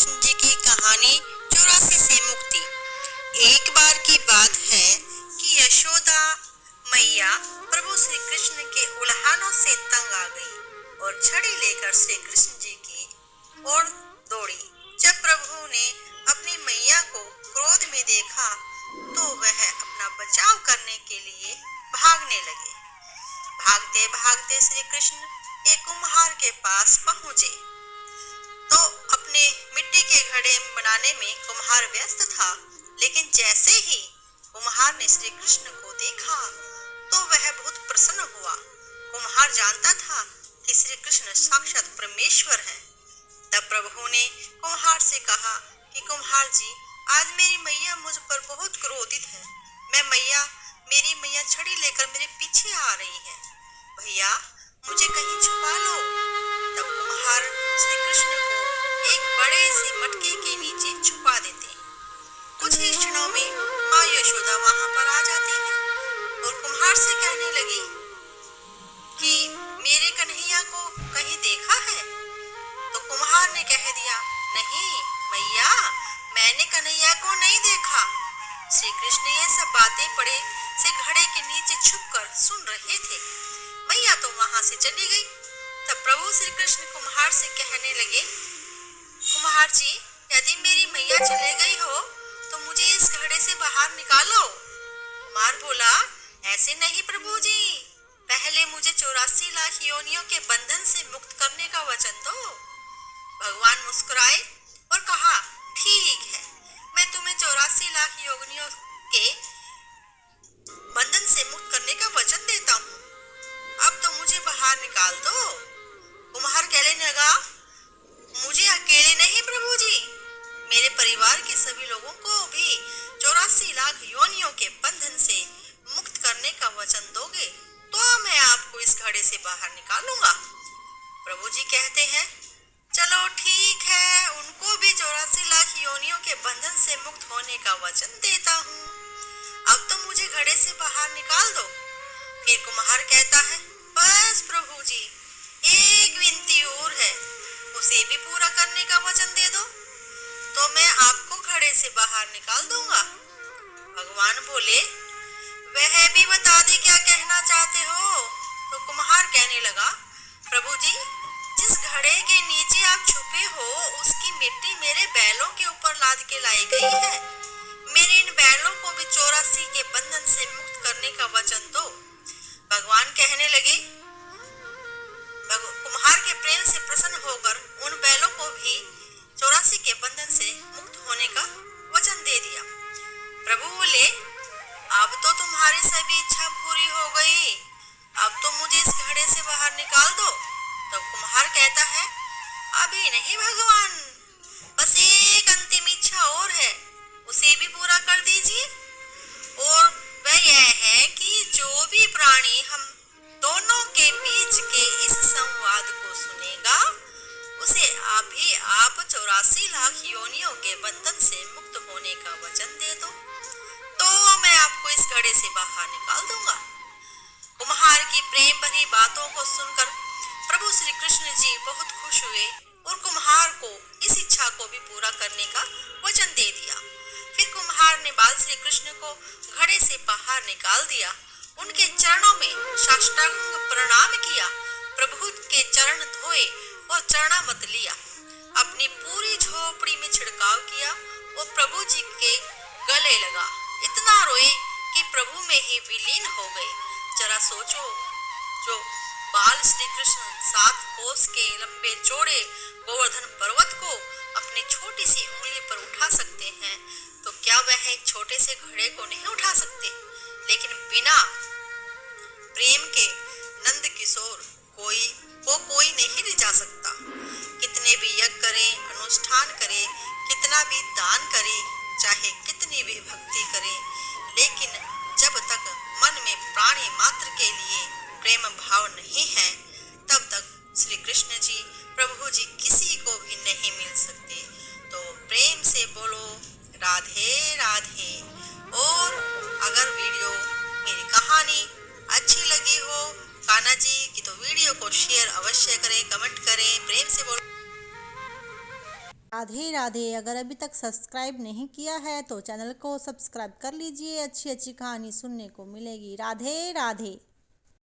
कृष्ण जी की कहानी 84 से मुक्ति। एक बार की बात है कि यशोदा मैया प्रभु श्री कृष्ण के उल्हानों से तंग आ गई और छड़ी लेकर श्री कृष्ण जी की ओर दौड़ी। जब प्रभु ने अपनी मैया को क्रोध में देखा तो वह अपना बचाव करने के लिए भागने लगे। भागते भागते श्री कृष्ण एक कुम्हार के पास पहुंचे तो अपने मिट्टी के घड़े बनाने में कुम्हार व्यस्त था, लेकिन जैसे ही कुम्हार ने श्री कृष्ण को देखा तो वह बहुत प्रसन्न हुआ। कुम्हार जानता था कि श्री कृष्ण साक्षात परमेश्वर है। तब प्रभु ने कुम्हार से कहा कि कुम्हार जी, आज मेरी मैया मुझ पर बहुत क्रोधित है। मेरी मैया छड़ी लेकर मेरे पीछे आ रही है। भैया, मुझे कहीं छुपा लो। तब कुम्हार श्री कृष्ण को एक बड़े से मटके के नीचे छुपा देते हैं। कुछ ही क्षणों में माँ यशोदा वहां पर आ जाती है और कुम्हार से कहने लगी कि मेरे कन्हैया को कहीं देखा है? तो कुम्हार ने कह दिया, नहीं मैया, मैंने कन्हैया को नहीं देखा। श्री कृष्ण ये सब बातें बड़े से घड़े के नीचे छुपकर सुन रहे थे। मैया तो वहां से चली गई। तब प्रभु श्री कृष्ण कुम्हार से कहने लगे, कुम्हार जी, यदि मेरी मैया चले गई हो तो मुझे इस घड़े से बाहर निकालो। कुम्हार बोला, ऐसे नहीं प्रभु जी, पहले मुझे 84 लाख योनियों के बंधन से मुक्त करने का वचन दो। भगवान मुस्कुराए और कहा, ठीक है, मैं तुम्हें 84 लाख योनियों के बंधन से मुक्त करने का वचन देता हूँ। अब तो मुझे बाहर निकाल दो। कुम्हार कहने लगा, मुझे अकेले नहीं प्रभु जी, मेरे परिवार के सभी लोगों को भी 84 लाख योनियों के बंधन से मुक्त करने का वचन दोगे तो मैं आपको इस घड़े से बाहर निकालूंगा। प्रभु जी कहते हैं, चलो ठीक है, उनको भी 84 लाख योनियों के बंधन से मुक्त होने का वचन देता हूँ। अब तो मुझे घड़े से बाहर निकाल दो। फिर कुम्हार कहता है, बस प्रभु जी, एक विनती और है, उसे भी पूरा करने का वचन दे दो तो मैं आपको घड़े से बाहर निकाल दूंगा। भगवान बोले, वह भी बता दे क्या कहना चाहते हो। तो कुम्हार कहने लगा, प्रभु जी, जिस घड़े के नीचे आप छुपे हो उसकी मिट्टी मेरे बैलों के ऊपर लाद के लाई गई है। मेरे इन बैलों को भी 84 के बंधन से मुक्त करने का वचन दो। भगवान कहने लगे, कुम्हार के प्रेम से प्रसन्न होकर उन बैलों को भी 84 के बंधन से मुक्त होने का वचन दे दिया। प्रभु बोले, अब तो तुम्हारी सभी इच्छा पूरी हो गई, अब तो मुझे इस घड़े से बाहर निकाल दो। तब कुम्हार कहता है, अभी नहीं भगवान, बस एक अंतिम इच्छा और है, उसे भी पूरा कर दीजिए। और वह यह है कि जो भी प्राणी हम दोनों के बीच के इस संवाद को सुनेगा उसे आप 84 लाख योनियों के बंधन से मुक्त होने का वचन दे दो तो मैं आपको इस घड़े से बाहर निकाल दूंगा। कुम्हार की प्रेम भरी बातों को सुनकर प्रभु श्री कृष्ण जी बहुत खुश हुए और कुम्हार को इस इच्छा को भी पूरा करने का वचन दे दिया। फिर कुम्हार ने बाल श्री कृष्ण को घड़े से बाहर निकाल दिया, उनके चरणों में साष्टांग प्रणाम किया, प्रभु के चरण धोए और चरणामत लिया, अपनी पूरी झोपड़ी में छिड़काव किया और प्रभु जी के गले लगा। इतना रोए कि प्रभु में ही विलीन हो गए। जरा सोचो, जो बाल श्री कृष्ण 7 कोस के लंबे चौड़े गोवर्धन पर्वत को अपनी छोटी सी उंगली पर उठा सकते हैं तो क्या वह एक छोटे से घड़े को नहीं उठा सकते? लेकिन बिना प्रेम के नंद किशोर कोई नहीं ले जा सकता। कितने भी यज्ञ करे, अनुष्ठान करे, कितना भी दान करे, चाहे कितनी भी भक्ति करे, लेकिन जब तक मन में प्राणी मात्र के लिए प्रेम भाव नहीं है तब तक श्री कृष्ण जी, प्रभु जी किसी को भी नहीं मिल सकते। तो प्रेम से बोलो राधे राधे। और अगर वीडियो, मेरी कहानी अच्छी लगी हो कान्हा जी की तो वीडियो को शेयर अवश्य करें, कमेंट करें, प्रेम से बोलो। राधे राधे। अगर अभी तक सब्सक्राइब नहीं किया है तो चैनल को सब्सक्राइब कर लीजिए, अच्छी अच्छी कहानी सुनने को मिलेगी। राधे राधे।